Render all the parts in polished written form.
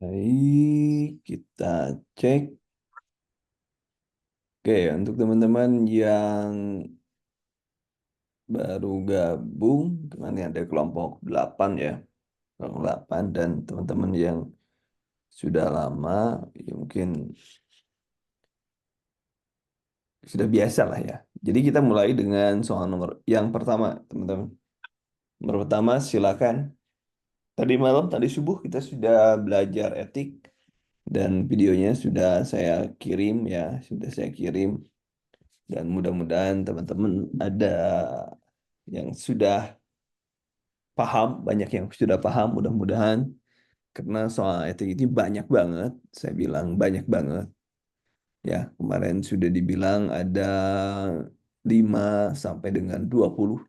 Baik, kita cek. Oke, untuk teman-teman yang baru gabung, kemarin ada kelompok 8 ya, kelompok 8 dan teman-teman yang sudah lama, ya mungkin sudah biasa lah ya. Jadi kita mulai dengan soal nomor yang pertama, teman-teman. Nomor pertama, silakan. Tadi malam, tadi subuh kita sudah belajar etik dan videonya sudah saya kirim ya, sudah saya kirim. Dan mudah-mudahan teman-teman ada yang sudah paham, banyak yang sudah paham mudah-mudahan. Karena soal etik ini banyak banget, saya bilang banyak banget. Ya, kemarin sudah dibilang ada 5 sampai dengan 20.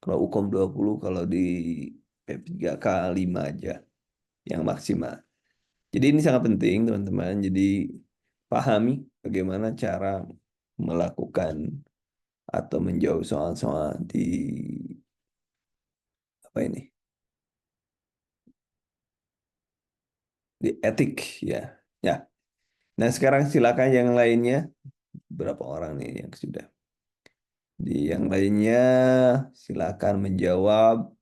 Kalau UKOM 20, kalau di P3K 5 aja yang maksimal. Jadi ini sangat penting teman-teman. Jadi pahami bagaimana cara melakukan atau menjawab soal-soal di apa ini? Di etik ya. Ya. Nah, sekarang silakan yang lainnya. Berapa orang nih yang sudah? Di yang lainnya silakan menjawab.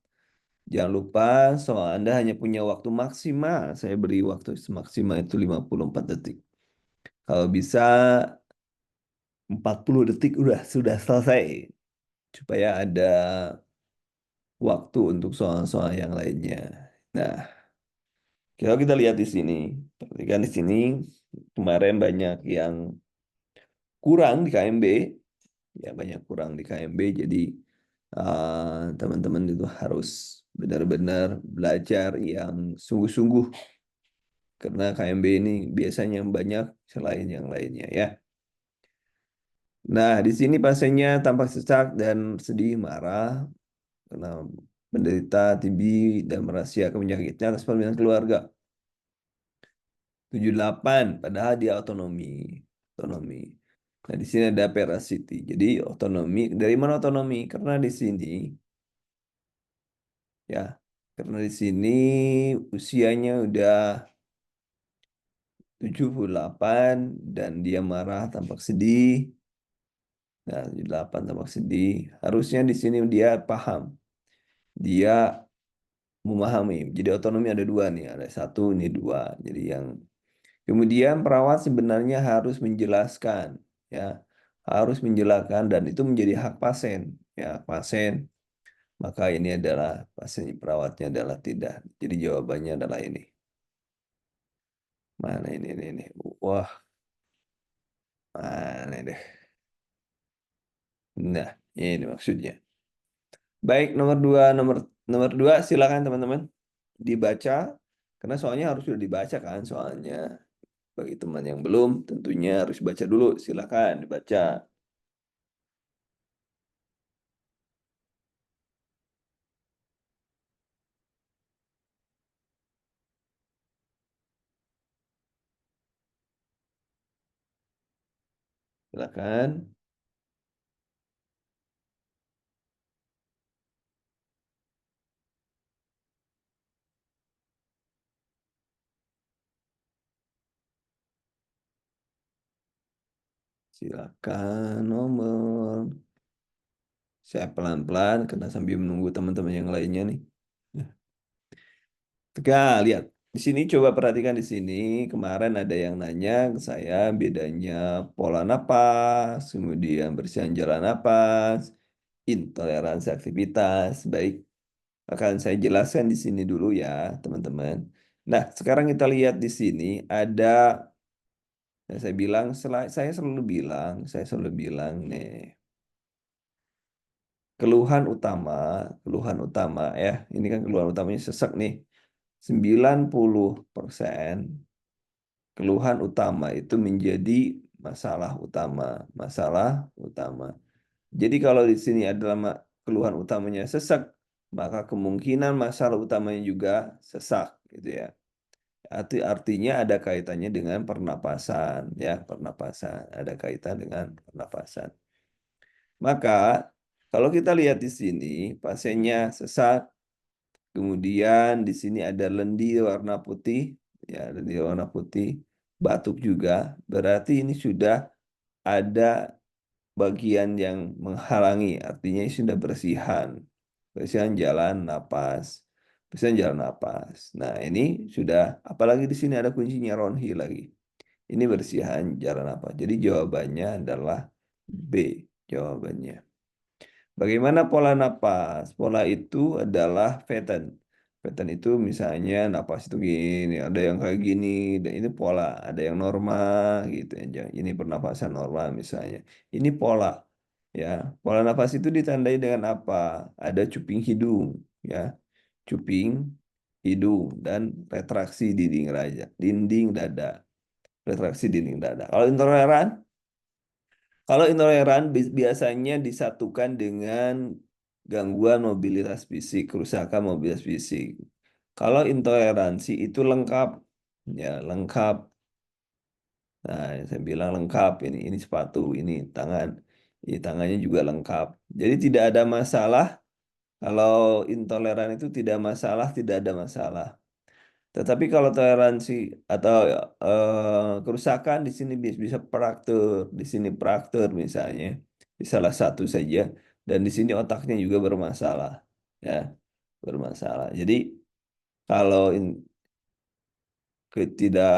Jangan lupa soal Anda hanya punya waktu maksimal. Saya beri waktu maksimal itu 54 detik. Kalau bisa 40 detik udah sudah selesai. Supaya ada waktu untuk soal-soal yang lainnya. Nah, kalau kita lihat di sini, perhatikan di sini kemarin banyak yang kurang di KMB, ya banyak kurang di KMB. Jadi teman-teman itu harus benar-benar belajar yang sungguh-sungguh karena KMB ini biasanya banyak selain yang lainnya ya. Nah, di sini pasiennya tampak sesak dan sedih, marah karena menderita TB dan merahasiakan penyakitnya atas permintaan keluarga. 78 padahal dia otonomi. Otonomi. Nah, di sini ada parasiti. Jadi otonomi, dari mana otonomi? Karena di sini ya, karena di sini usianya udah 78 dan dia marah tampak sedih. Nah, 78 tampak sedih. Harusnya di sini dia paham. Dia memahami. Jadi otonomi ada dua nih, ada satu ini dua. Jadi yang kemudian perawat sebenarnya harus menjelaskan, ya, harus menjelaskan dan itu menjadi hak pasien, ya, pasien. Maka ini adalah pasien perawatnya adalah tidak. Jadi jawabannya adalah ini. Mana ini? Wah, mana deh. Nah, ini maksudnya. Baik, nomor dua silakan teman-teman dibaca karena soalnya harus sudah dibaca kan soalnya. Bagi teman yang belum, tentunya harus baca dulu. Silakan dibaca. Silakan. Silakan nomor. Saya pelan-pelan karena sambil menunggu teman-teman yang lainnya nih. Nah, lihat. Di sini coba perhatikan di sini. Kemarin ada yang nanya ke saya bedanya pola napas, kemudian bersihan jalan napas, intoleransi aktivitas. Baik, akan saya jelaskan di sini dulu ya, teman-teman. Nah, sekarang kita lihat di sini ada, ya saya bilang, saya selalu bilang nih, keluhan utama ya, ini kan keluhan utamanya sesak nih. 90% keluhan utama itu menjadi masalah utama, masalah utama. Jadi kalau di sini adalah keluhan utamanya sesak, maka kemungkinan masalah utamanya juga sesak gitu ya. Artinya ada kaitannya dengan pernapasan ya, pernapasan, ada kaitan dengan pernapasan. Maka kalau kita lihat di sini pasiennya sesak, kemudian di sini ada lendir warna putih ya, dan dia warna putih, batuk juga, berarti ini sudah ada bagian yang menghalangi, artinya ini sudah bersihan. Bersihan jalan napas, bersihan jalan napas. Nah, ini sudah, apalagi di sini ada kuncinya Ronhi lagi. Ini bersihan jalan napas. Jadi jawabannya adalah B, jawabannya. Bagaimana pola napas? Pola itu adalah pattern. Pattern itu misalnya napas itu gini, ada yang kayak gini, dan ini pola, ada yang normal gitu aja. Ini pernapasan normal misalnya. Ini pola, ya. Pola napas itu ditandai dengan apa? Ada cuping hidung, ya, cuping hidung dan retraksi dinding raja, dinding dada, retraksi dinding dada. Kalau intoleran biasanya disatukan dengan gangguan mobilitas fisik, kerusakan mobilitas fisik. Kalau intoleransi itu lengkap, ya lengkap. Nah, saya bilang lengkap ini sepatu, ini tangannya juga lengkap. Jadi tidak ada masalah. Kalau intoleran itu tidak masalah, tidak ada masalah. Tetapi kalau toleransi atau kerusakan di sini bisa fraktur, di sini fraktur misalnya, di salah satu saja, dan di sini otaknya juga bermasalah, ya bermasalah. Jadi kalau tidak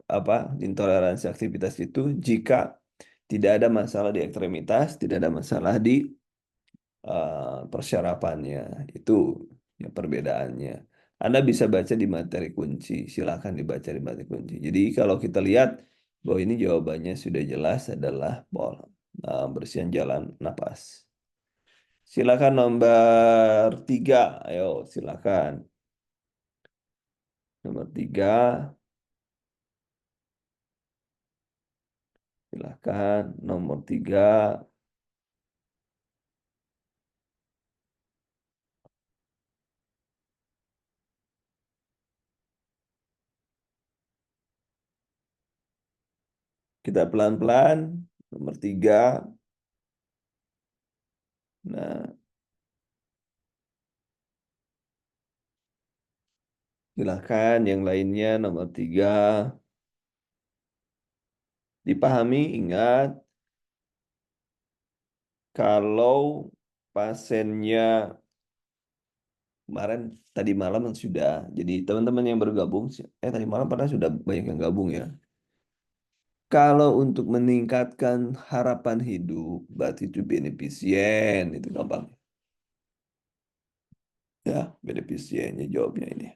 apa intoleransi aktivitas itu jika tidak ada masalah di ekstremitas, tidak ada masalah di persyarapannya itu ya perbedaannya. Anda bisa baca di materi kunci, silakan dibaca di materi kunci. Jadi kalau kita lihat bahwa ini jawabannya sudah jelas adalah bersihan jalan napas. Silakan nomor 3, ayo silakan. Nomor 3, silakan. Nomor 3, kita pelan-pelan. Nomor 3, nah silakan yang lainnya nomor 3. Dipahami, ingat, kalau pasiennya kemarin tadi malam sudah, jadi teman-teman yang bergabung, tadi malam pernah sudah banyak yang gabung ya. Kalau untuk meningkatkan harapan hidup, berarti itu beneficien, itu gampang. Ya, beneficiennya jawabnya ini.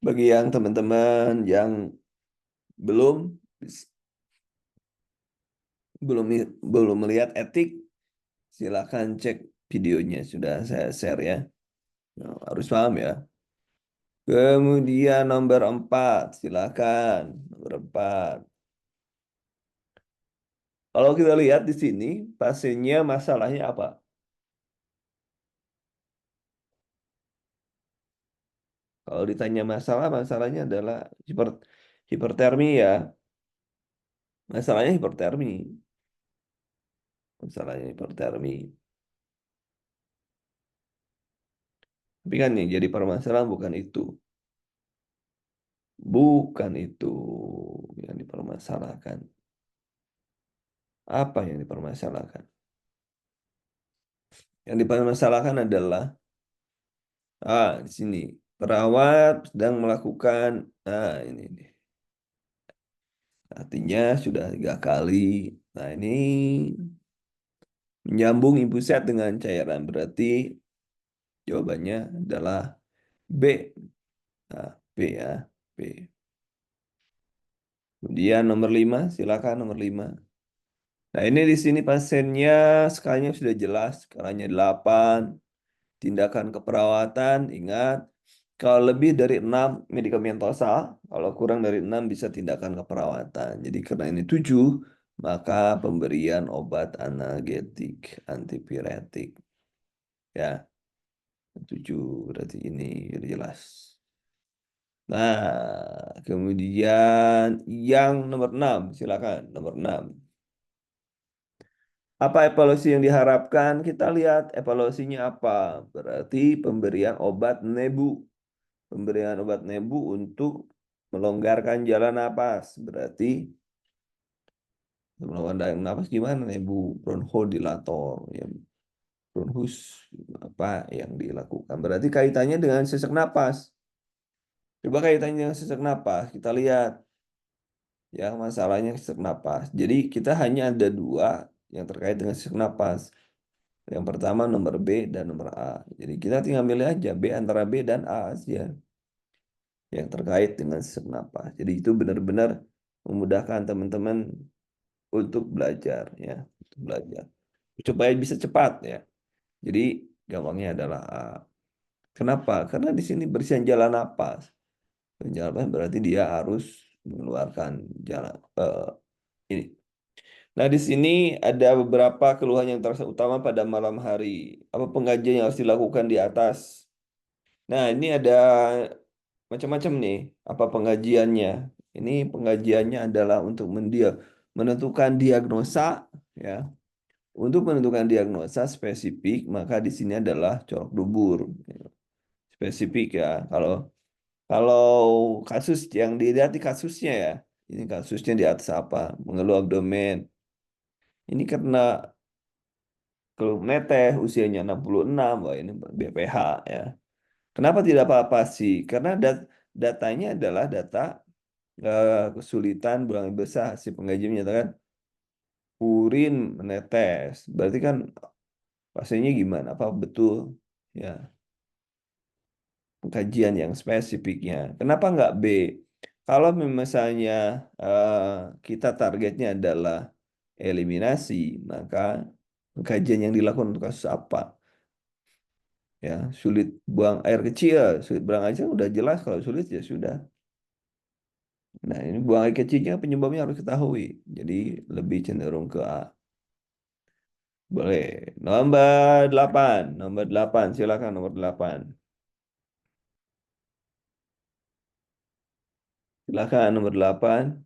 Bagi yang teman-teman yang belum belum belum melihat etik, silakan cek videonya sudah saya share ya. Nah, harus paham ya. Kemudian nomor 4, silakan. Nomor 4. Kalau kita lihat di sini, pasiennya masalahnya apa? Kalau ditanya masalah, masalahnya adalah hipertermi ya. Masalahnya hipertermi. Masalahnya hipertermi. Tapi kan yang jadi permasalahan bukan itu. Bukan itu yang dipermasalahkan. Apa yang dipermasalahkan? Yang dipermasalahkan adalah di sini perawat sedang melakukan ini. Artinya sudah 3 kali. Nah, ini menyambung pusat dengan cairan. Berarti jawabannya adalah B. Nah, B ya. B. Kemudian nomor 5, silakan nomor 5. Nah, ini di sini pasiennya skalanya sudah jelas. Skalanya 8. Tindakan keperawatan, ingat. Kalau lebih dari 6 medikamentosa, kalau kurang dari 6 bisa tindakan keperawatan. Jadi karena ini 7, maka pemberian obat analgetik, antipiretik. Ya, 7 berarti ini udah jelas. Nah, kemudian yang nomor 6 silakan. Nomor 6. Apa evaluasi yang diharapkan? Kita lihat evaluasinya apa. Berarti pemberian obat nebu. pemberian obat nebu untuk melonggarkan jalan napas. Berarti melonggarkan napas gimana? Nebu bronchodilator, ya, bronchus apa yang dilakukan? Berarti kaitannya dengan sesak napas. Coba kaitannya dengan sesak napas, kita lihat ya masalahnya sesak napas. Jadi kita hanya ada dua yang terkait dengan sesak napas. Yang pertama nomor B dan nomor A. Jadi kita tinggal milih aja B antara B dan A aja yang terkait dengan sesak napas. Jadi itu benar-benar memudahkan teman-teman untuk belajar ya, untuk belajar supaya bisa cepat ya. Jadi gampangnya adalah A. Kenapa? Karena di sini bersihan jalan napas. Jalan napas berarti dia harus mengeluarkan jalan ini. Nah, di sini ada beberapa keluhan yang terasa utama pada malam hari. Apa pengajian yang harus dilakukan di atas? Nah, ini ada macam-macam nih. Apa pengajiannya? Ini pengajiannya adalah untuk menentukan diagnosa, ya. Untuk menentukan diagnosa spesifik, maka di sini adalah colok dubur. Spesifik ya. Kalau kalau kasus yang dilihat di kasusnya ya. Ini kasusnya di atas apa? Mengeluh abdomen. Ini karena kalau neteh usianya 66, wah ini BPH ya. Kenapa tidak apa-apa sih? Karena datanya adalah data kesulitan buang air besar. Si pengaji menyatakan urin menetes. Berarti kan pasiennya gimana? Apa betul ya kajian yang spesifiknya? Kenapa nggak B? Kalau misalnya eh, kita targetnya adalah eliminasi, maka kajian yang dilakukan untuk kasus apa? Ya, sulit buang air kecil, sulit buang air kecil udah jelas kalau sulit ya sudah. Nah, ini buang air kecilnya penyebabnya harus ketahui. Jadi lebih cenderung ke A. Boleh. Nomor 8, silakan nomor 8. Silakan nomor 8.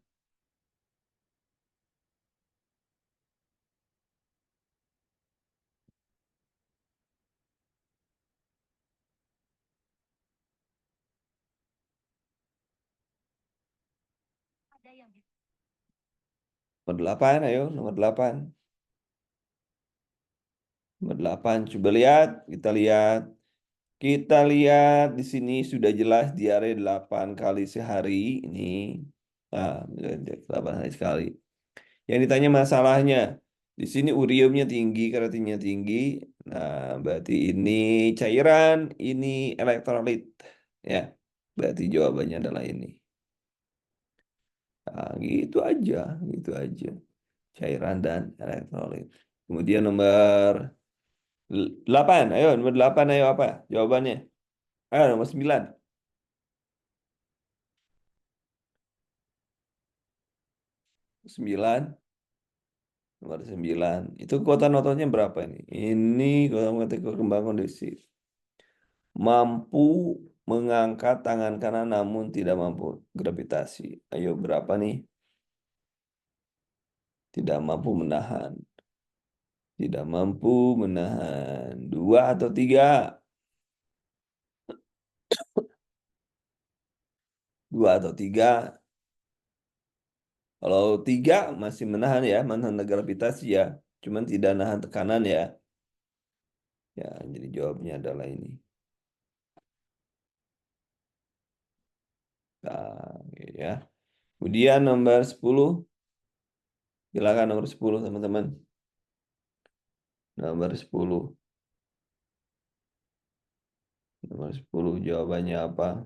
Nomor 8, ayo nomor 8. Nomor 8, coba lihat, kita lihat. Kita lihat di sini sudah jelas diare 8 kali sehari ini. Ah, 8 hari sekali. Yang ditanya masalahnya, di sini uriumnya tinggi, kreatinnya tinggi. Nah, berarti ini cairan, ini elektrolit. Ya, berarti jawabannya adalah ini. Nah, gitu aja, gitu aja. Cairan dan elektrolit. Kemudian nomor 8, ayo nomor 8, ayo apa jawabannya? Ayo nomor 9. 9, nomor 9. Itu kekuatan ototnya berapa ini? Ini kekuatan kembang kondisi. Mampu mengangkat tangan kanan namun tidak mampu gravitasi. Ayo berapa nih? Tidak mampu menahan. Tidak mampu menahan. 2 atau 3? 2 atau 3? Kalau 3 masih menahan ya, menahan gravitasi ya. Cuman tidak nahan tekanan ya. Ya, jadi jawabnya adalah ini. Nah, ya. Kemudian nomor 10. Silakan nomor 10 teman-teman. Nomor 10. Nomor 10 jawabannya apa?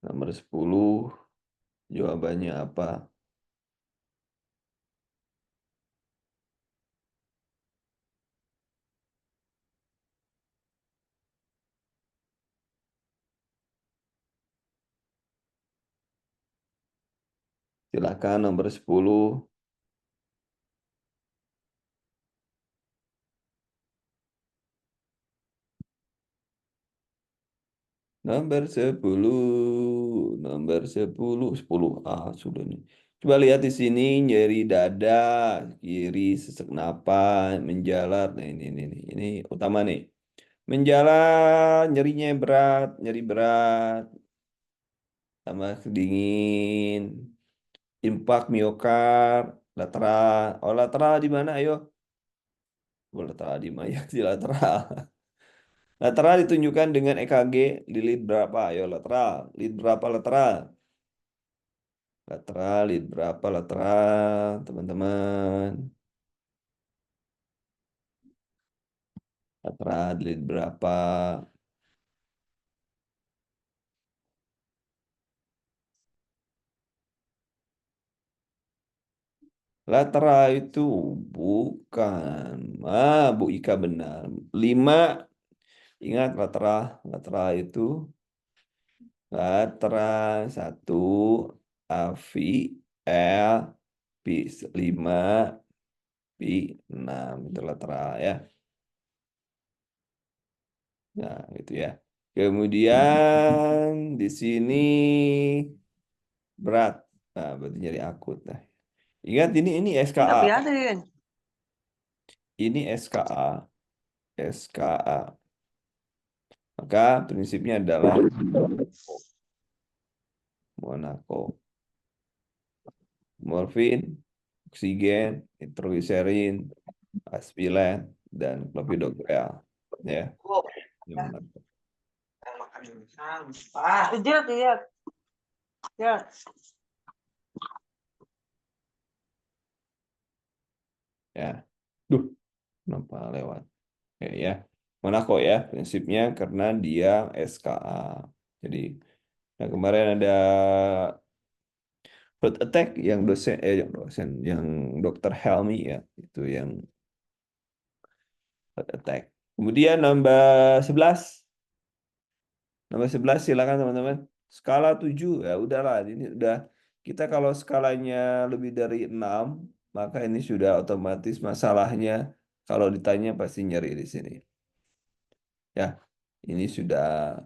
Nomor 10 jawabannya apa? Silakan nomor 10. Nomor 10. Nomor 10. 10A sudah nih. Coba lihat di sini nyeri dada, kiri sesak napas, menjalar. Nah, ini utama nih. Menjalar, nyerinya berat, nyeri berat, sama kedingin, impak miokard, lateral. Oh, lateral di mana? Ayo. Oh, lateral di mana? Ya, di lateral. Lateral ditunjukkan dengan EKG di lead berapa? Ayo, lateral. Lead berapa lateral? Lateral, lead berapa lateral, teman-teman? Lateral, lead berapa? Lateral itu bukan. Bu Ika benar. 5, ingat lateral. Lateral itu lateral 1, AVI, L, P 5, P 6. Itu lateral ya. Nah, gitu ya. Kemudian di sini berat. Nah, berarti nyari akut. Nah, ingat ini Nggak SKA. biarin. Ini SKA. SKA. Maka prinsipnya adalah Monaco. Morfin, oksigen, nitrogliserin, aspilen, dan clopidogrel. Ya, ini Monaco. Lihat, lihat, lihat. Ya, duh, kenapa lewat? Ya, Monaco ya, prinsipnya karena dia SKA. Jadi, nah kemarin ada heart attack yang dokter Helmi ya, itu yang heart attack. Kemudian Nomor 11 silakan teman-teman. Skala 7 ya udahlah ini udah kita kalau skalanya lebih dari 6 maka ini sudah otomatis masalahnya kalau ditanya pasti nyari di sini. Ya, ini sudah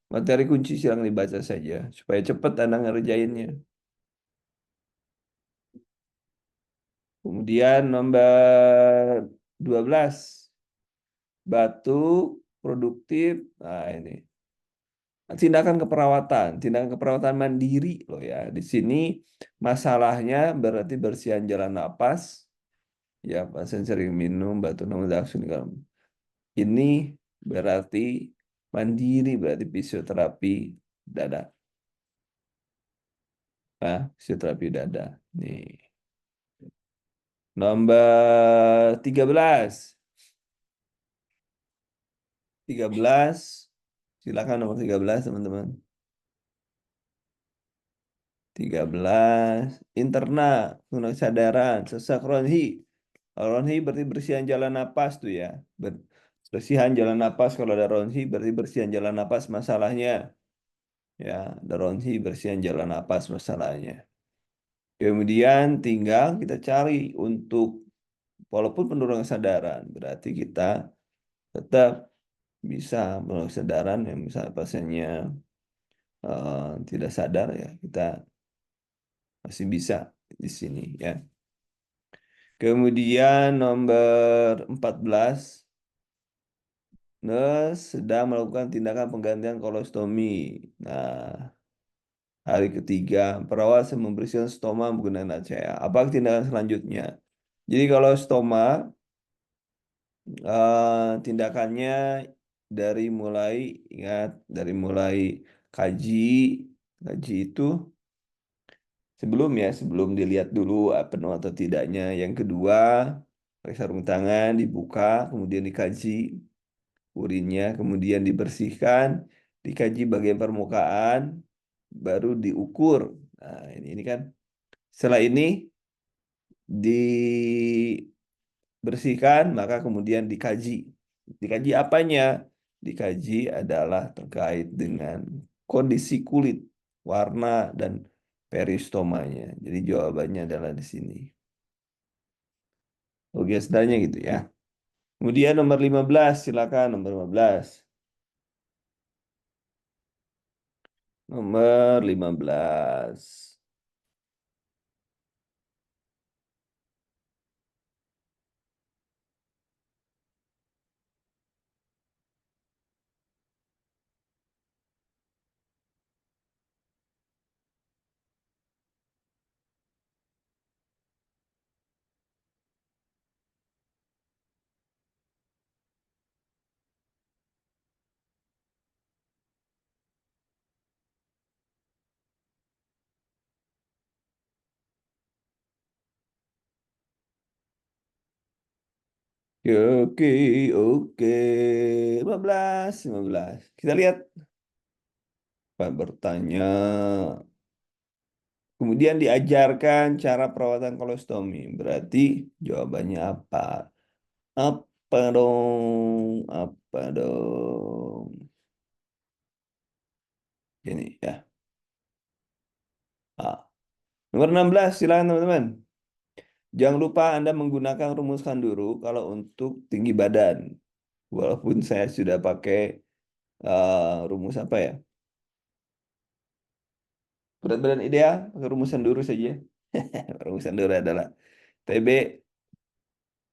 materi kunci silakan dibaca saja supaya cepat Anda ngerjainnya. Kemudian nomor 12 batuk produktif. Nah, ini tindakan keperawatan mandiri loh ya. Di sini masalahnya berarti bersihan jalan napas, ya pasien sering minum batu nama daksun kalau ini berarti mandiri berarti fisioterapi dada. Nah, fisioterapi dada. Nih. Nomor 13. 13. Silakan nomor 13 teman-teman. 13 interna penuh kesadaran sesak Ronhi. Kalau Ronhi berarti bersihan jalan napas tuh ya. Bersihan jalan napas kalau ada Ronhi berarti bersihan jalan napas masalahnya. Ya, ada Ronhi bersihan jalan napas masalahnya. Kemudian tinggal kita cari untuk walaupun penurunan kesadaran berarti kita tetap bisa penurunan kesadaran yang misalnya pasiennya tidak sadar ya kita masih bisa di sini ya. Kemudian nomor 14, nurse sedang melakukan tindakan penggantian kolostomi. Nah, hari ketiga, perawat membersihkan stoma menggunakan HCA. Apa tindakan selanjutnya? Jadi kalau stoma, tindakannya ingat, dari mulai kaji, kaji itu sebelum dilihat dulu penuh atau tidaknya. Yang kedua, periksa sarung tangan, dibuka, kemudian dikaji urinnya, kemudian dibersihkan, dikaji bagian permukaan, baru diukur. Nah, ini kan setelah ini dibersihkan, maka kemudian dikaji. Dikaji apanya? Dikaji adalah terkait dengan kondisi kulit, warna, dan peristomanya. Jadi jawabannya adalah di sini. Oke, sebenarnya gitu ya. Kemudian nomor 15, silakan nomor 15. Nomor 15. Oke, oke. 15, 15. Kita lihat. Pak bertanya. Kemudian diajarkan cara perawatan kolostomi. Berarti jawabannya apa? Apa dong? Apa dong? Ini ya. Ah. Nomor 16, silakan teman-teman. Jangan lupa Anda menggunakan rumus Kanduru kalau untuk tinggi badan. Walaupun saya sudah pakai rumus apa ya? Berat badan ideal, pakai rumus Kanduru saja. Rumus Kanduru adalah TB,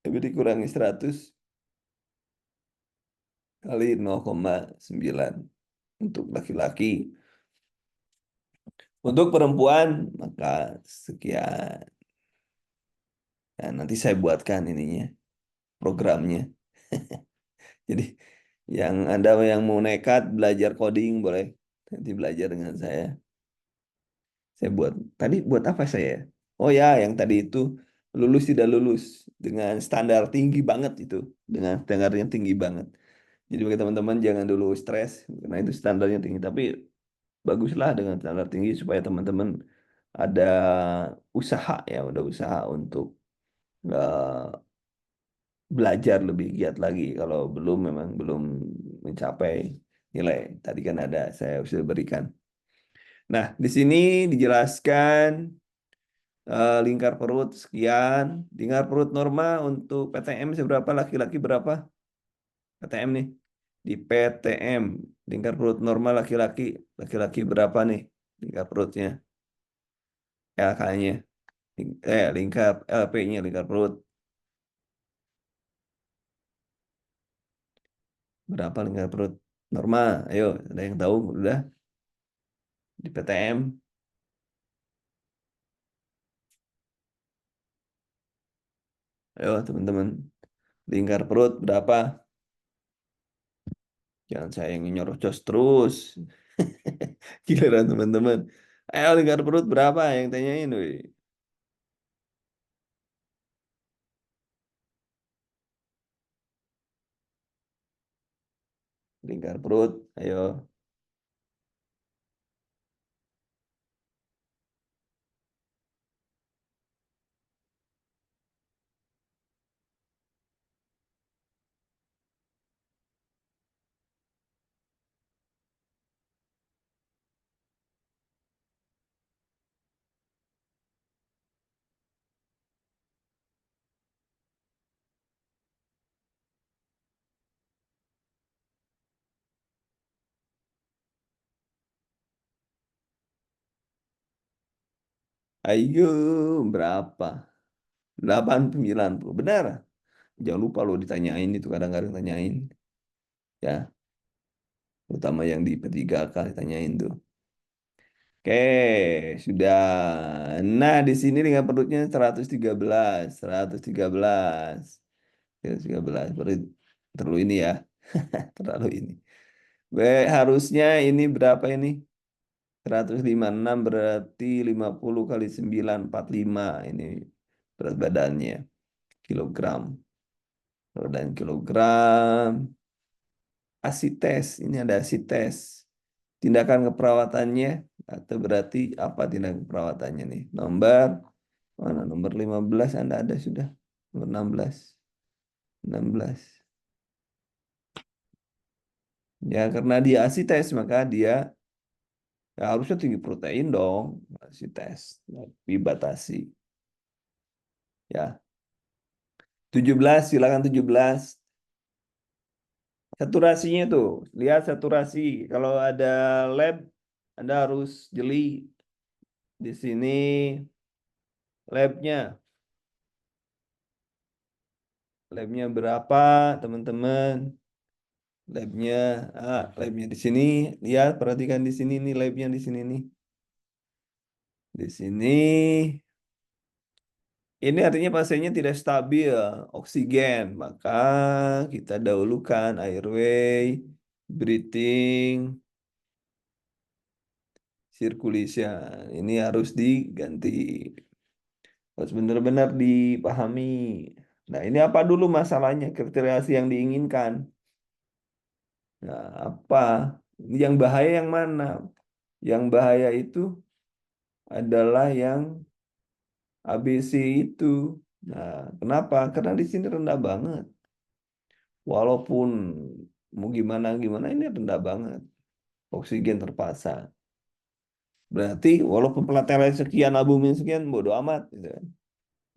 TB dikurangi 100 kali 0,9 untuk laki-laki. Untuk perempuan, maka sekian. Nah, nanti saya buatkan ininya, programnya. Jadi, yang Anda yang mau nekat belajar coding, boleh nanti belajar dengan saya. Saya buat, tadi buat apa saya? Oh ya, yang tadi itu lulus tidak lulus dengan standar tinggi banget itu. Dengan standar yang tinggi banget. Jadi bagi teman-teman jangan dulu stres, karena itu standarnya tinggi. Tapi baguslah dengan standar tinggi supaya teman-teman ada usaha ya, udah usaha untuk belajar lebih giat lagi. Kalau belum memang belum mencapai nilai. Tadi kan ada saya sudah berikan. Nah, di sini dijelaskan lingkar perut sekian. Lingkar perut normal untuk PTM seberapa, laki-laki berapa? PTM nih. Di PTM, lingkar perut normal laki-laki, laki-laki berapa nih lingkar perutnya? LK-nya. Lingkar LP-nya, lingkar perut. Berapa lingkar perut normal? Ayo, ada yang tahu? Udah di PTM. Ayo teman-teman, lingkar perut berapa? Jangan saya yang nyerocos terus. Giliran teman-teman. Ayo lingkar perut berapa yang tanyain, weh. Lingkar perut, ayo. Ayo, berapa? 890. Benar. Jangan lupa lo ditanyain itu kadang-kadang tanyain. Ya, terutama yang di P3K ditanyain tuh. Oke, sudah. Nah, di sini dengan perutnya 113, 113. 113. Terlalu ini ya. Terlalu ini. Harusnya ini berapa ini? 156 berarti 50 kali 9, 45 ini berat badannya. Kilogram. Dan kilogram. Asites. Ini ada asites. Tindakan keperawatannya. Atau berarti apa tindakan keperawatannya nih? Nomor. Mana? Nomor 15 Anda ada sudah. Nomor 16. 16. Ya karena dia asites maka dia ya, harusnya tinggi protein dong. Asites. Dibatasi. Ya. 17, silakan 17. Saturasinya tuh, lihat saturasi. Kalau ada lab, Anda harus jeli di sini labnya. Labnya berapa, teman-teman? Labnya, labnya di sini. Lihat, perhatikan di sini nih labnya di sini nih. Di sini. Ini artinya pasiennya tidak stabil oksigen, maka kita dahulukan airway, breathing, circulation. Ini harus diganti. Harus benar-benar dipahami. Nah, ini apa dulu masalahnya? Kriteria yang diinginkan. Nah, apa? Yang bahaya yang mana? Yang bahaya itu adalah yang ABC itu. Nah, kenapa? Karena di sini rendah banget. Walaupun mau gimana gimana ini rendah banget. Oksigen terpasang. Berarti walaupun pelatelet sekian, albumin sekian, bodo amat, gitu kan.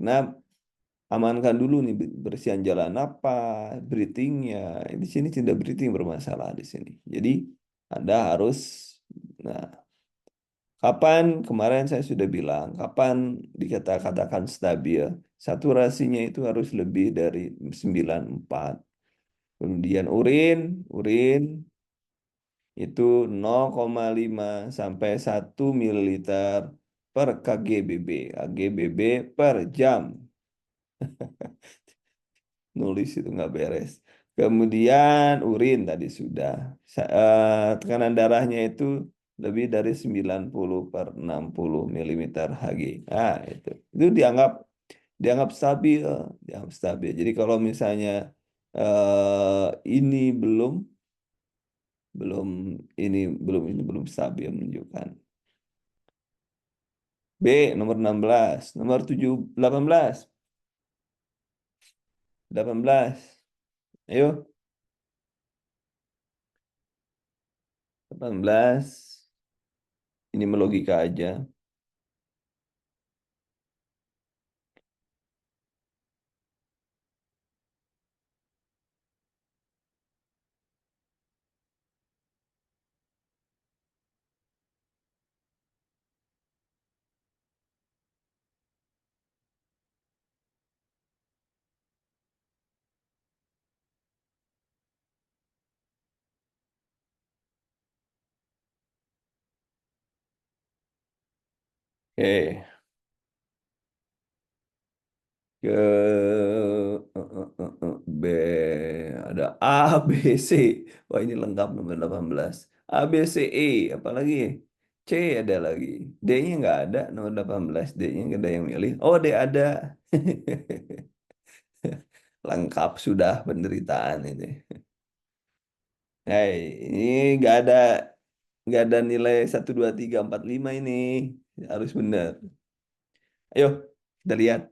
Nah, amankan dulu nih bersihan jalan apa, breathingnya. Di sini tidak breathing bermasalah di sini. Jadi Anda harus, nah, kapan kemarin saya sudah bilang, kapan dikatakan stabil, saturasinya itu harus lebih dari 94. Kemudian urin itu 0,5 sampai 1 ml per kgbb, kgbb per jam. Nulis itu nggak beres. Kemudian urin tadi sudah. Tekanan darahnya itu lebih dari 90/60 mm Hg. Nah, itu dianggap stabil, dianggap stabil. Jadi kalau misalnya ini belum belum ini belum stabil menunjukkan. B nomor 16, nomor 7 18. 18. Ayo, 18. Ini melogika aja. Oke, ke B ada A B C. Wah, ini lengkap nomor 18. A B C E apalagi? C ada lagi. D-nya nggak ada nomor 18. D-nya nggak ada yang milih. Oh, D ada. Lengkap sudah penderitaan ini. Hai, ini nggak ada nilai 1 2 3 4 5 ini. Harus benar. Ayo, kita lihat.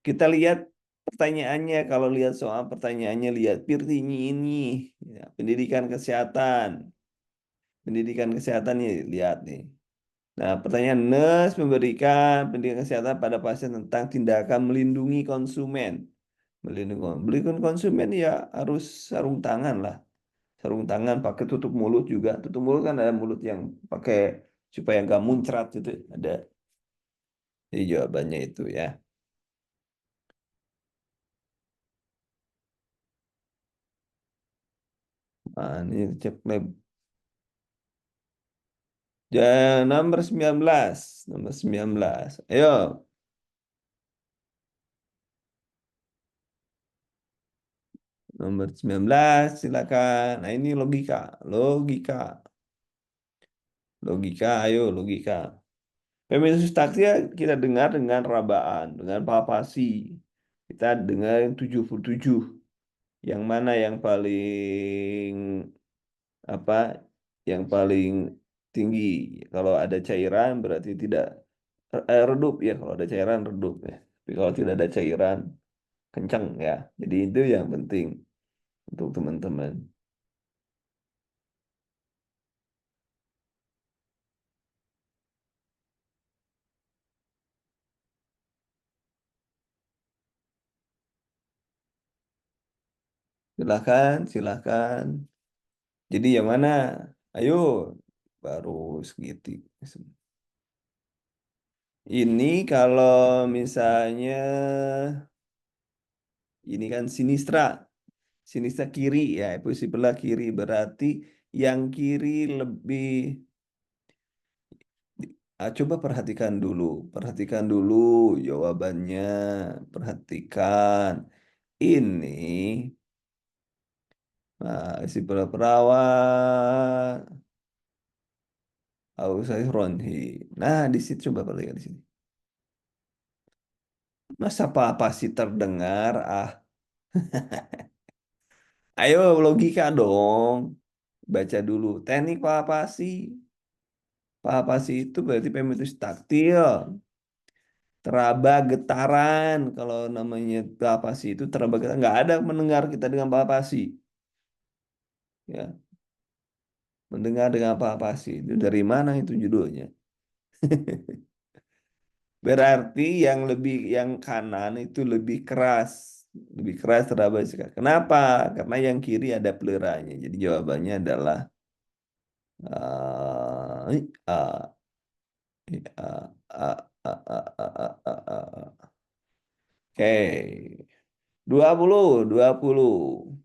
Kita lihat pertanyaannya. Kalau lihat soal pertanyaannya, lihat Pirtini ini. Ya, pendidikan kesehatan. Pendidikan kesehatan nih, lihat nih. Nah, pertanyaan nurse memberikan pendidikan kesehatan pada pasien tentang tindakan melindungi konsumen. Melindungi konsumen ya harus sarung tangan lah. Sarung tangan pakai tutup mulut juga. Tutup mulut kan ada mulut yang pakai supaya nggak muncrat gitu. Ada. Jadi jawabannya itu ya. Nah, ini cek lab. Nomor 19. Nomor 19. Ayo, nomor 19 silakan. Nah, ini logika. Logika. Logika, ayo logika. Feminis taktia kita dengar dengan rabaan, dengan palpasi. Kita dengar yang 77. Yang mana yang paling apa? Yang paling tinggi. Kalau ada cairan berarti tidak redup ya. Kalau ada cairan redup ya. Tapi kalau tidak ada cairan kencang ya. Jadi itu yang penting untuk teman-teman. Silakan, silakan. Jadi yang mana? Ayo, baru segitu. Ini kalau misalnya ini kan sinistra, sinistra kiri ya, posisi sebelah kiri berarti yang kiri lebih. Coba perhatikan dulu jawabannya, perhatikan. Ini, nah, si perawat, Ausai Ronhi. Nah, di situ coba perhatikan di sini. Masa apa sih terdengar? Ah, ayo logika dong. Baca dulu. Teknik sih? Apa sih itu berarti pemitus taktil. Teraba getaran. Kalau namanya sih itu teraba getaran. Nggak ada mendengar kita dengan sih. Ya, mendengar dengan sih. Itu dari mana itu judulnya? Berarti yang kanan itu lebih keras. Lebih keras teraba sekali. Kenapa? Karena yang kiri ada peleranya. Jadi jawabannya adalah uh, Oke. 20.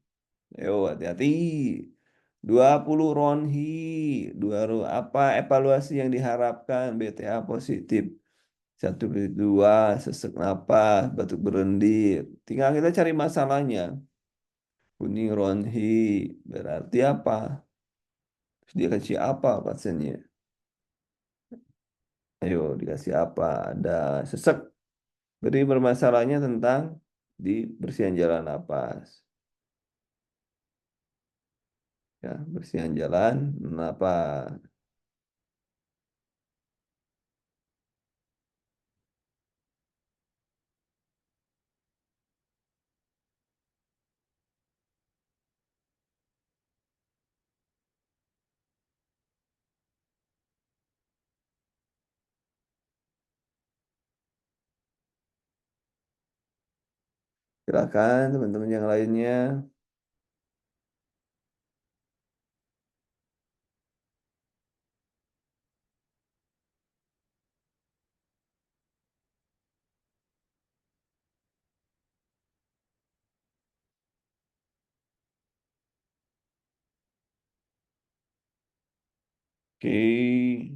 Ayo hati-hati. 20 Ronhi. Apa evaluasi yang diharapkan BTA positif? Satu, dua, sesak napas, batuk berlendir. Tinggal kita cari masalahnya. Kuning Ronhi. Berarti apa? Terus dia kasih apa pasiennya? Ayo dikasih apa? Ada sesak. Jadi bermasalahnya tentang di bersihan jalan napas. Ya, bersihan jalan napas. Silakan teman-teman yang lainnya. Oke.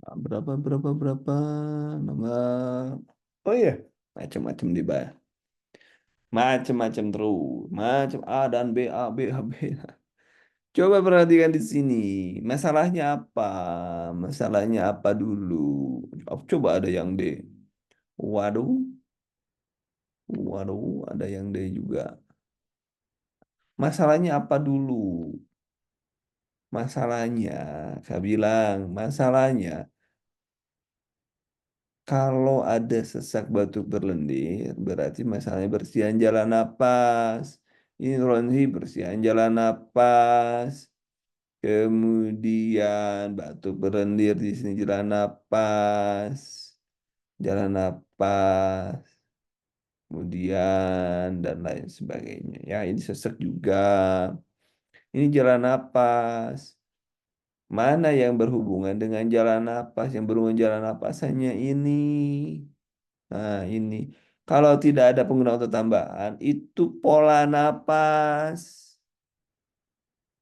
Nah, berapa nomor? Oh iya, macam-macam dibahas. Macam-macam terus. Macam A dan B, A, B, A, B. Coba perhatikan di sini. Masalahnya apa? Masalahnya apa dulu? Coba ada yang D. Waduh, waduh, ada yang D juga. Masalahnya apa dulu? Masalahnya, saya bilang, masalahnya kalau ada sesak batuk berlendir, berarti masalahnya bersihan jalan napas. Ini Ronzi bersihan jalan napas. Kemudian batuk berlendir di sini jalan napas. Jalan napas. Kemudian dan lain sebagainya. Ya, ini sesak juga. Ini jalan napas. Mana yang berhubungan dengan jalan napas? Yang berhubungan jalan napas hanya ini. Nah, ini. Kalau tidak ada penggunaan otot tambahan, itu pola napas.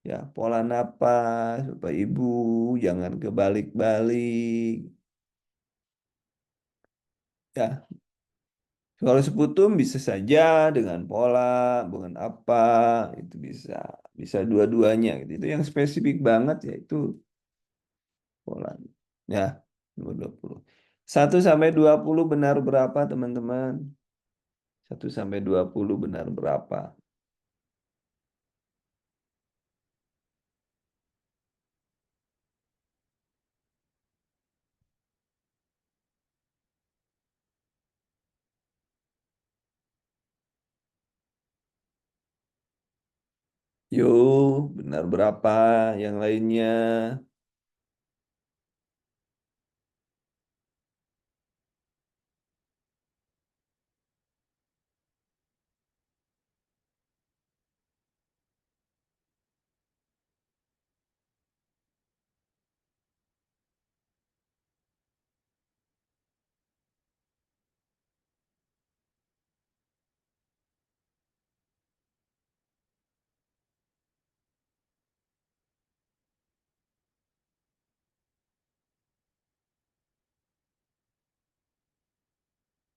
Ya, pola napas. Bapak Ibu, jangan kebalik-balik. Ya, kalau seputum bisa saja dengan pola, dengan apa, itu bisa. Bisa dua-duanya gitu. Itu yang spesifik banget ya itu pola. Ya, nomor 20. 1 sampai 20 benar berapa, teman-teman? 1 sampai 20 benar berapa? Yuk, benar berapa? Yang lainnya?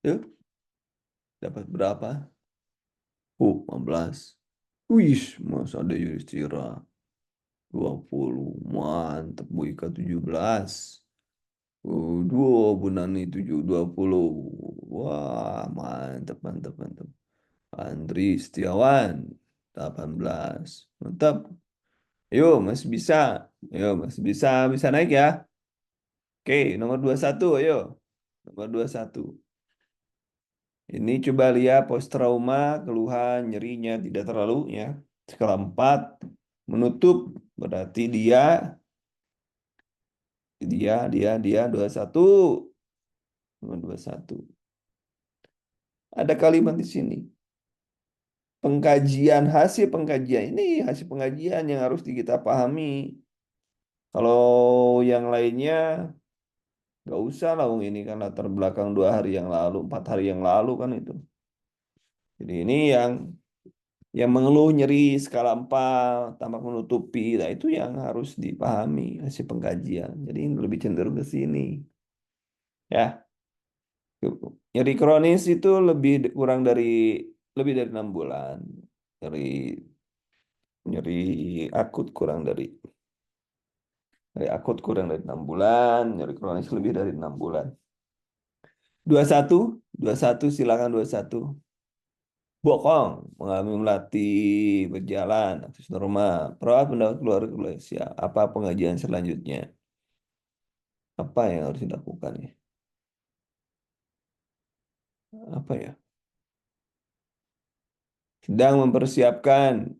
Yuk, dapat berapa? 15. Wih, masa ada Yudhistira. 20. Mantap, Bu Ika 17. Dua Bu Nani 20. Wah, mantap, mantap, mantap. Andri Setiawan 18. Mantap. Ayo, masih bisa. Ayo, masih bisa. Bisa naik ya. Oke, nomor 21. Ayo. Nomor 21. Ini coba lihat post trauma, keluhan, nyerinya tidak terlalu ya. Skala 4 menutup berarti dia 21. Nomor 21. Ada kalimat di sini. Hasil pengkajian ini hasil pengkajian yang harus kita pahami. Kalau yang lainnya nggak usah lah, Wong, ini kan latar belakang 2 hari yang lalu, 4 hari yang lalu kan itu. Jadi ini yang mengeluh nyeri skala 4 tampak menutupi, nah itu yang harus dipahami hasil pengkajian. Jadi ini lebih cenderung ke sini. Ya, nyeri kronis itu lebih dari 6 bulan. Nyeri nyeri akut kurang dari nyeri akut kurang dari 6 bulan, nyeri kronis lebih dari 6 bulan. 21, silakan 21. Bokong, mengalami melatih berjalan, aktif normal. Perawat mendapat keluar siap. Apa pengajian selanjutnya? Apa yang harus dilakukan ya? Apa ya? Sedang mempersiapkan.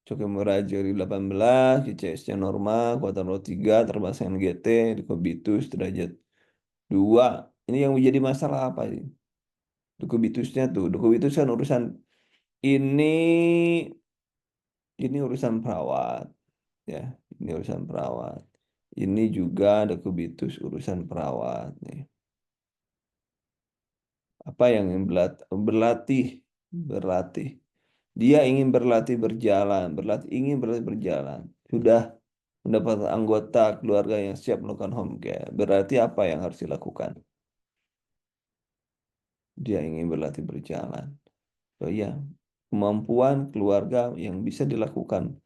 Coba merajari 18, ICS-nya normal, kekuatan roh 3, terbang NGT, dekubitus, derajat 2. Ini yang menjadi masalah apa ini? Dekubitusnya tuh, dekubitus kan urusan ini ini urusan perawat ya, ini urusan perawat. Ini juga dekubitus urusan perawat nih. Apa yang ingin berlatih, berlatih. Dia ingin berlatih berjalan, ingin berlatih berjalan. Sudah mendapat anggota keluarga yang siap melakukan home care. Berarti apa yang harus dilakukan? Dia ingin berlatih berjalan. Oh iya, kemampuan keluarga yang bisa dilakukan.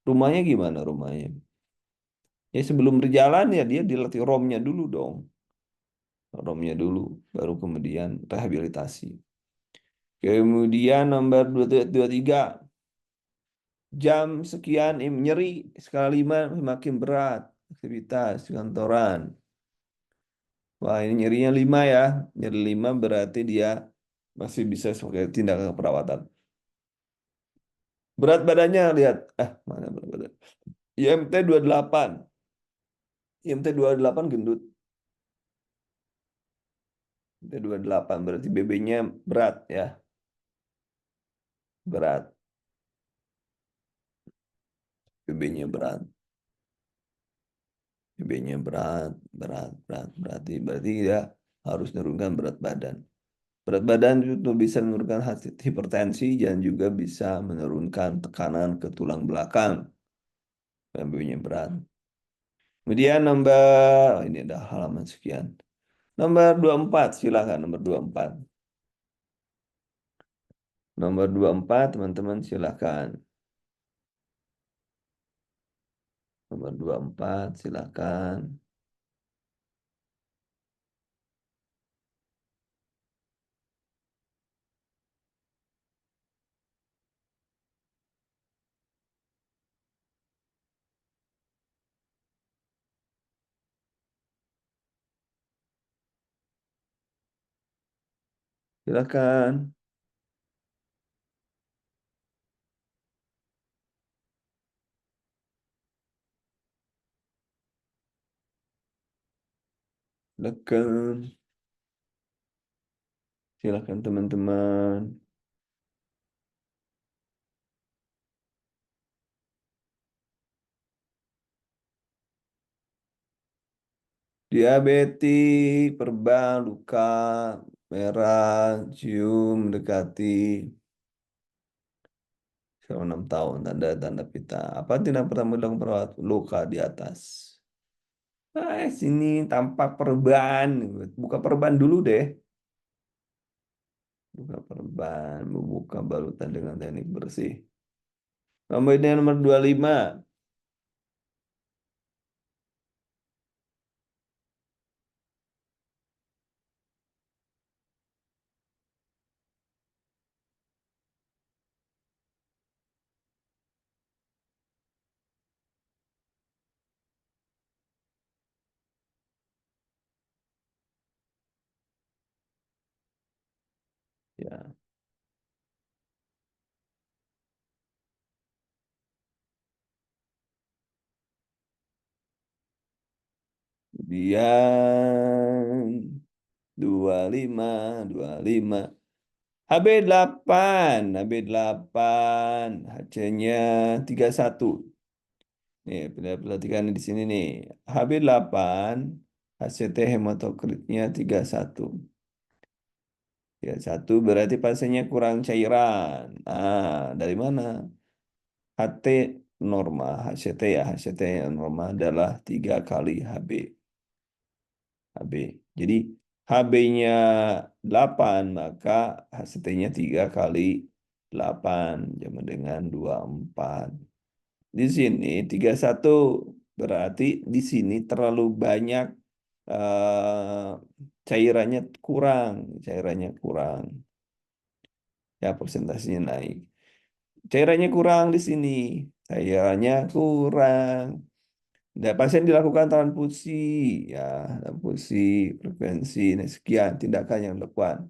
Rumahnya gimana rumahnya? Ya sebelum berjalan ya dia dilatih romnya dulu dong. Romnya dulu, baru kemudian rehabilitasi. Kemudian nomor 23, jam sekian nyeri skala 5 semakin berat aktivitas di kantoran. Wah, ini nyerinya 5 ya. Nyeri 5 berarti dia masih bisa sebagai tindakan perawatan. Berat badannya lihat. Mana berat badan? IMT 28. IMT 28 gendut. IMT 28 berarti BB-nya berat ya. Berat. BB-nya berat. BB-nya berat, berat, berat. Berarti dia harus menurunkan berat badan. Berat badan itu bisa menurunkan hipertensi dan juga bisa menurunkan tekanan ke tulang belakang. BB-nya berat. Kemudian ini ada halaman sekian. Nomor 24, silakan nomor 24. Nomor 24, teman-teman silakan. Nomor 24, silakan. Silakan. Silakan. Silakan teman-teman. Diabetes, perban, luka, merah, cium, mendekati. Selama 6 tahun, tanda-tanda pita. Apa tindak pertama dilakukan perawat? Luka di atas. Sini tampak perban. Buka perban dulu deh. Buka perban, membuka balutan dengan teknik bersih. Kemudian nomor 25. Ya, kemudian 25, 25. HB8, HC-nya 31. Nih, perhatikan di sini nih. HB8, HCT hematokritnya 31. 31 berarti pasiennya kurang cairan. Dari mana? HT normal, HCT ya, HCT yang normal adalah 3 kali HB. HB. Jadi HB-nya 8, maka HCT-nya 3 kali 8, sama dengan 24. Di sini 31 berarti di sini terlalu banyak eh, cairannya kurang, cairannya kurang. Ya, persentasenya naik. Cairannya kurang di sini. Cairannya kurang. Dan pasien dilakukan transfusi, ya, transfusi, frekuensi, nah, sekian tindakan yang dilakukan.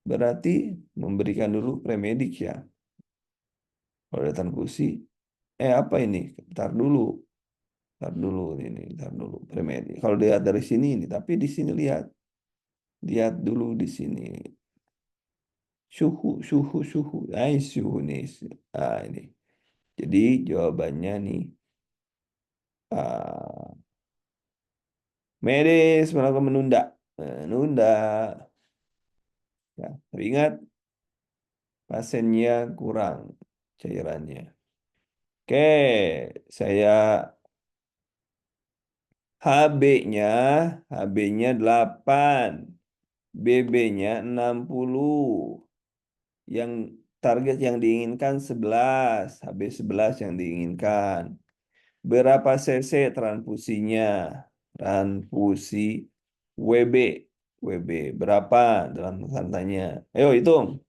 Berarti memberikan dulu premedik ya. Kalau ada transfusi, apa ini? Ntar dulu premedik. Kalau dilihat dari sini ini, tapi di sini lihat dulu di sini. Suhu. Suhu nih. Ini. Jadi jawabannya nih, ah, medis melakukan menunda. Menunda. Ya, tapi ingat pasiennya kurang cairannya. Oke, saya HB-nya, HB-nya 8, BB-nya 60. Yang target yang diinginkan 11, HB11 yang diinginkan. Berapa cc transfusinya? Transfusi WB. WB berapa dalam tanya? Ayo hitung.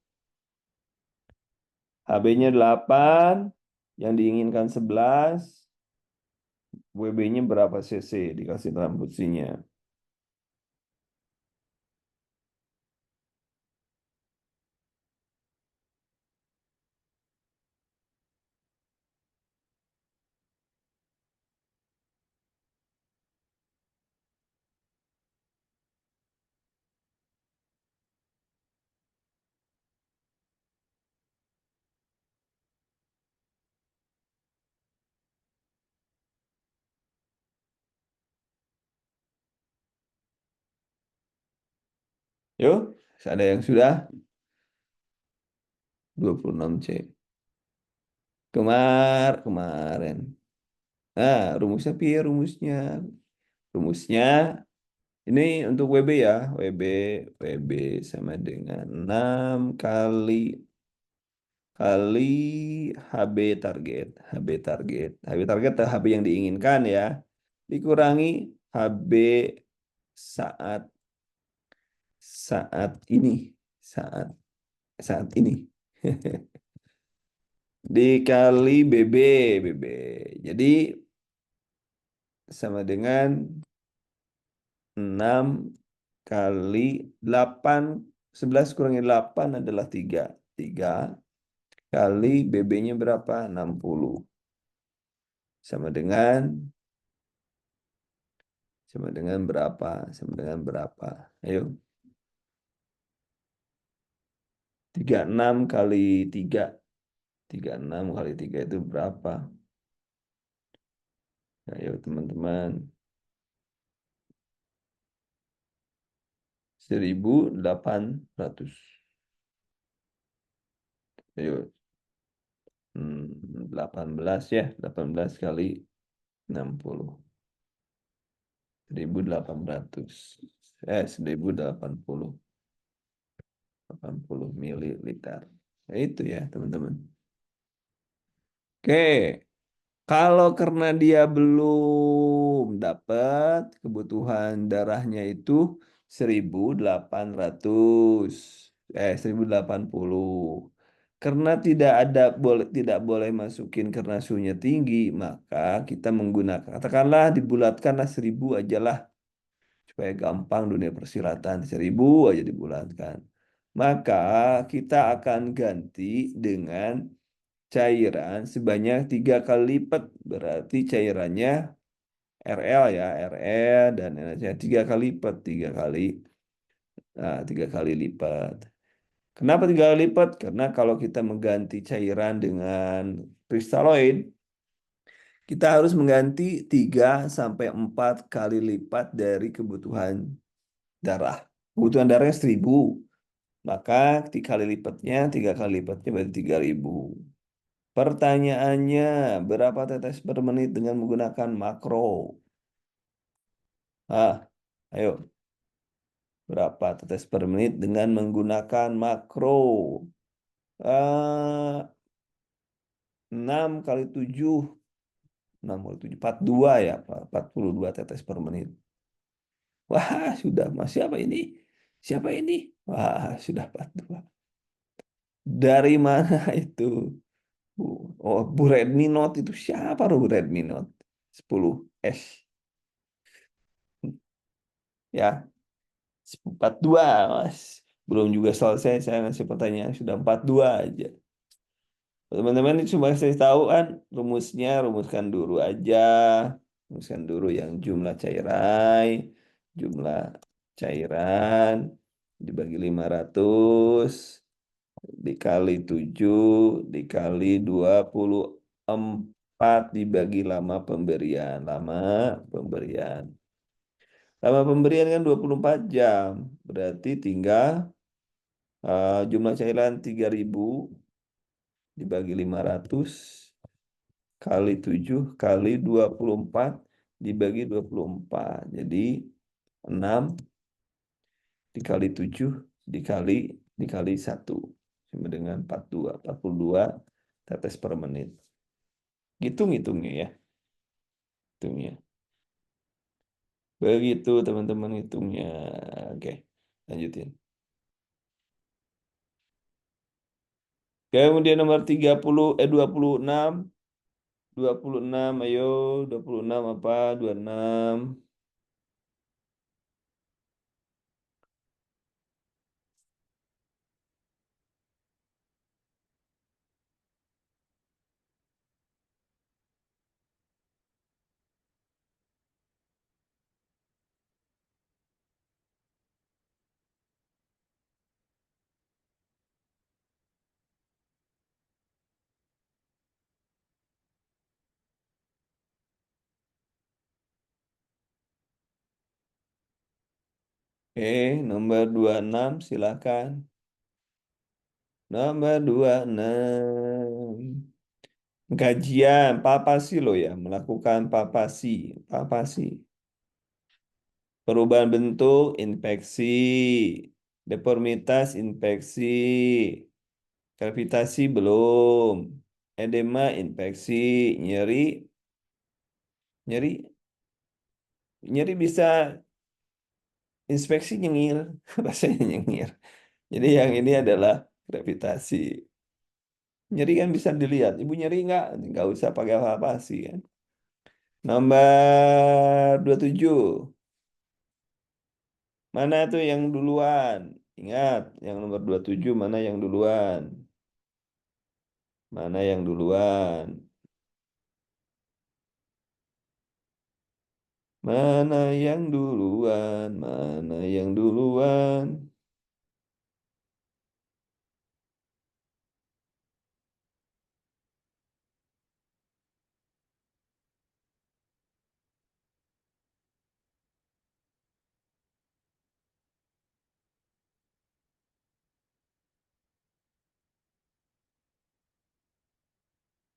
HB-nya 8, yang diinginkan 11, WB-nya berapa cc dikasih transfusinya. Yuk, ada yang sudah 26C. Kemarin. Nah, rumusnya piye rumusnya? Rumusnya ini untuk WB ya. WB sama dengan 6 kali HB target. HB target atau HB yang diinginkan ya. Dikurangi HB saat saat ini. Saat saat ini. Dikali BB. Jadi sama dengan 6 kali 8. 11 kurangi 8 adalah 3. 3 kali BB-nya berapa? 60. Sama dengan berapa? Sama dengan berapa? Ayo. 36 kali 3. 36 kali 3 itu berapa? Ayo teman-teman. 1.800. Ayo. 18 ya. 18 kali 60. 1.800. 1.080. 80 mililiter. Nah, itu ya teman-teman. Oke. Kalau karena dia belum dapat kebutuhan darahnya itu 1.800, 1.080. Karena tidak boleh masukin karena suhunya tinggi, maka kita menggunakan katakanlah dibulatkanlah 1.000 aja lah supaya gampang dunia persilatan 1.000 aja dibulatkan. maka kita akan ganti dengan cairan sebanyak 3 kali lipat. Berarti cairannya RL ya, RL dan NaCl 3 kali lipat, 3 kali lipat. Kenapa 3 kali lipat? Karena kalau kita mengganti cairan dengan kristaloid, kita harus mengganti 3 sampai 4 kali lipat dari kebutuhan darah. Kebutuhan darahnya 1.000, maka 3 kali lipatnya berarti 3.000. Pertanyaannya, berapa tetes per menit dengan menggunakan makro? Ayo, berapa tetes per menit dengan menggunakan makro? Eh, 6 kali 7, 6 kali 7, 42 ya, Pak. 42 tetes per menit. Wah, sudah, Mas. Siapa ini? Siapa ini? Wah, sudah 42. Dari mana itu? Oh, Bu Redmi Note itu siapa, Bu Redmi Note? 10S. Ya, 42, Mas. Belum juga selesai saya ngasih pertanyaan, sudah 42 aja. Teman-teman ini cuma saya tahu kan rumusnya, rumuskan dulu aja. Rumuskan dulu yang jumlah cairan dibagi 500 dikali 7 dikali 24 dibagi pemberian. Lama pemberian kan 24 jam. Berarti tinggal jumlah cairan 3.000 dibagi 500 kali 7 kali 24 dibagi 24. Jadi 6 dikali 7 dikali dikali 1 sama dengan 42 tetes per menit. Hitung-hitungnya ya. Hitungnya. Begitu teman-teman hitungnya. Oke, lanjutin. Kemudian nomor 26, ayo 26 apa? 26. Nomor 26 silakan. Nomor 26. Kajian palpasi loh ya, melakukan palpasi, palpasi. Perubahan bentuk, infeksi, deformitas, infeksi, gravitasi belum, edema, infeksi, nyeri, nyeri, nyeri bisa inspeksi nyengir, rasanya nyengir. Jadi yang ini adalah gravitasi. Nyeri kan bisa dilihat. Ibu nyeri nggak? Nggak usah pakai palpasi kan. Nomor 27. Mana tuh yang duluan? Ingat, yang nomor 27 mana yang duluan? Mana yang duluan? Mana yang duluan? Mana yang duluan?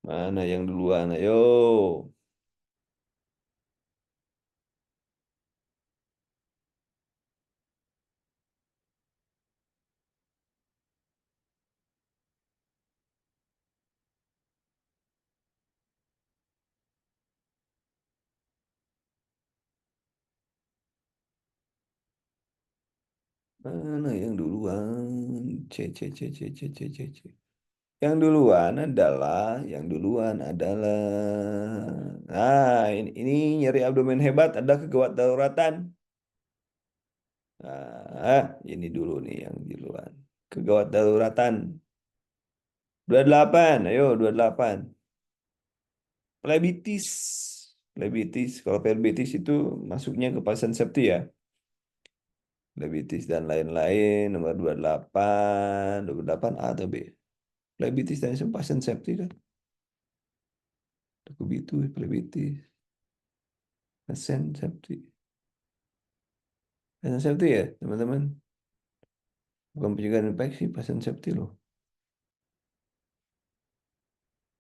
Mana yang duluan? Ayo. Mana yang duluan? C, C, C, C, C, C, C, C. Yang duluan adalah. Nah, ini nyeri abdomen hebat, ada kegawat dauratan. Nah, ini dulu nih yang duluan. Kegawat daruratan. 28, ayo 28. Plebitis. Plebitis. Kalau plebitis itu masuknya ke pasien safety ya. Plebitis dan lain-lain. Nomor 28. 28 A atau B? Plebitis dan pasien safety kan. Cukup itu plebitis. Pasien safety. Pasien safety ya teman-teman. Bukan pencegahan infeksi, pasien safety loh.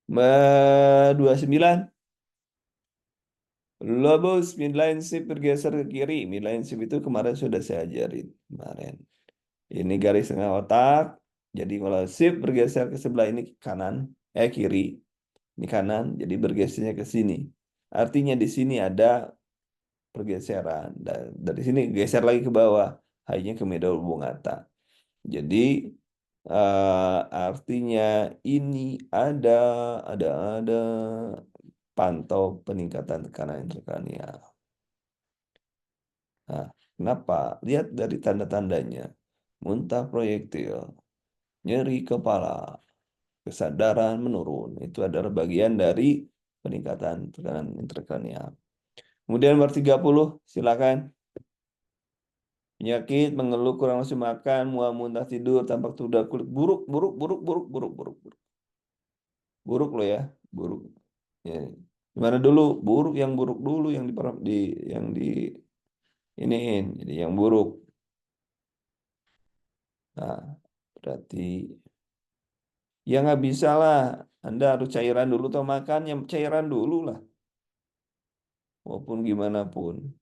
29. Lobus midline shift bergeser ke kiri. Midline shift itu kemarin sudah saya ajarin. Kemarin. Ini garis tengah otak. Jadi kalau shift bergeser ke sebelah ini kanan, kiri. Ini kanan, jadi bergesernya ke sini. Artinya di sini ada pergeseran. Dan dari sini geser lagi ke bawah. Hanya ke middle oblongata. Jadi artinya ini ada ada pantau peningkatan tekanan intrakranial. Nah, kenapa? Lihat dari tanda-tandanya. Muntah proyektil, nyeri kepala, kesadaran menurun. Itu adalah bagian dari peningkatan tekanan intrakranial. Kemudian nomor 30, silakan. Penyakit, mengeluh, kurang nafsu makan, mual, muntah, tidur, tampak tudah kulit buruk, buruk, buruk, buruk, buruk, buruk, buruk. Buruk loh ya, buruk. Ya. Gimana dulu? Buruk yang buruk dulu yang di iniin, jadi yang buruk. Nah, berarti ya nggak bisa lah. Anda harus cairan dulu atau makan yang cairan dulu lah. Walaupun gimana pun.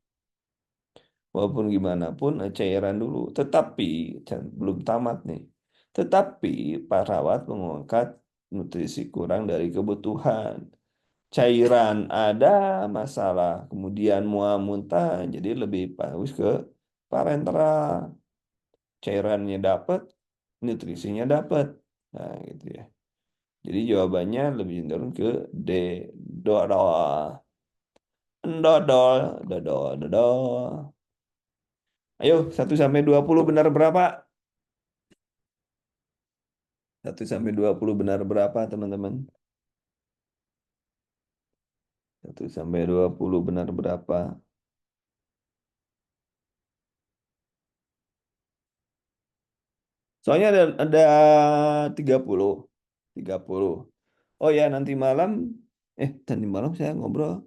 Walaupun gimana pun cairan dulu. Tetapi belum tamat nih. Tetapi perawat mengangkat nutrisi kurang dari kebutuhan. Cairan ada masalah. Kemudian mual muntah jadi lebih bagus ke parenteral. Cairannya dapat, nutrisinya dapat. Nah, gitu ya. Jadi jawabannya lebih cenderung ke D. Dodol. Dodol, dodol, dodol. Ayo, 1 sampai 20 benar berapa? 1 sampai 20 benar berapa, teman-teman? 1 sampai 20 benar berapa? Soalnya ada 30. 30. Oh ya, nanti malam saya ngobrol.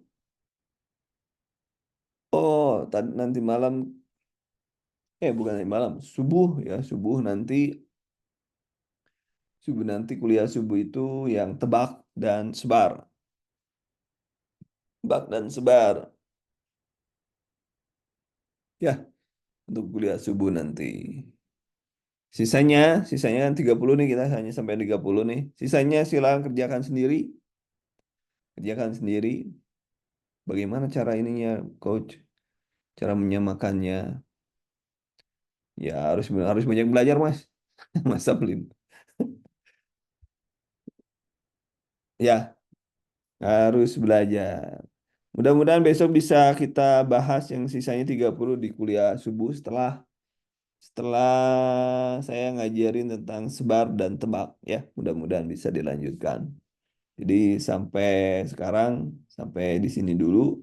Oh, nanti malam, bukan nanti malam, subuh ya, subuh nanti kuliah subuh itu yang tebak dan sebar. Tebak dan sebar. Ya, untuk kuliah subuh nanti. Sisanya, sisanya kan 30 nih, kita hanya sampai 30 nih. Sisanya silakan kerjakan sendiri. Kerjakan sendiri. Bagaimana cara ininya, coach? Cara menyamakannya. Ya, harus banyak belajar, Mas. Masa belum. Ya, harus belajar. Mudah-mudahan besok bisa kita bahas yang sisanya 30 di kuliah subuh setelah setelah saya ngajarin tentang sebar dan tebak ya. Mudah-mudahan bisa dilanjutkan. Jadi sampai sekarang sampai di sini dulu.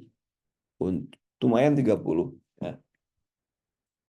Lumayan 30.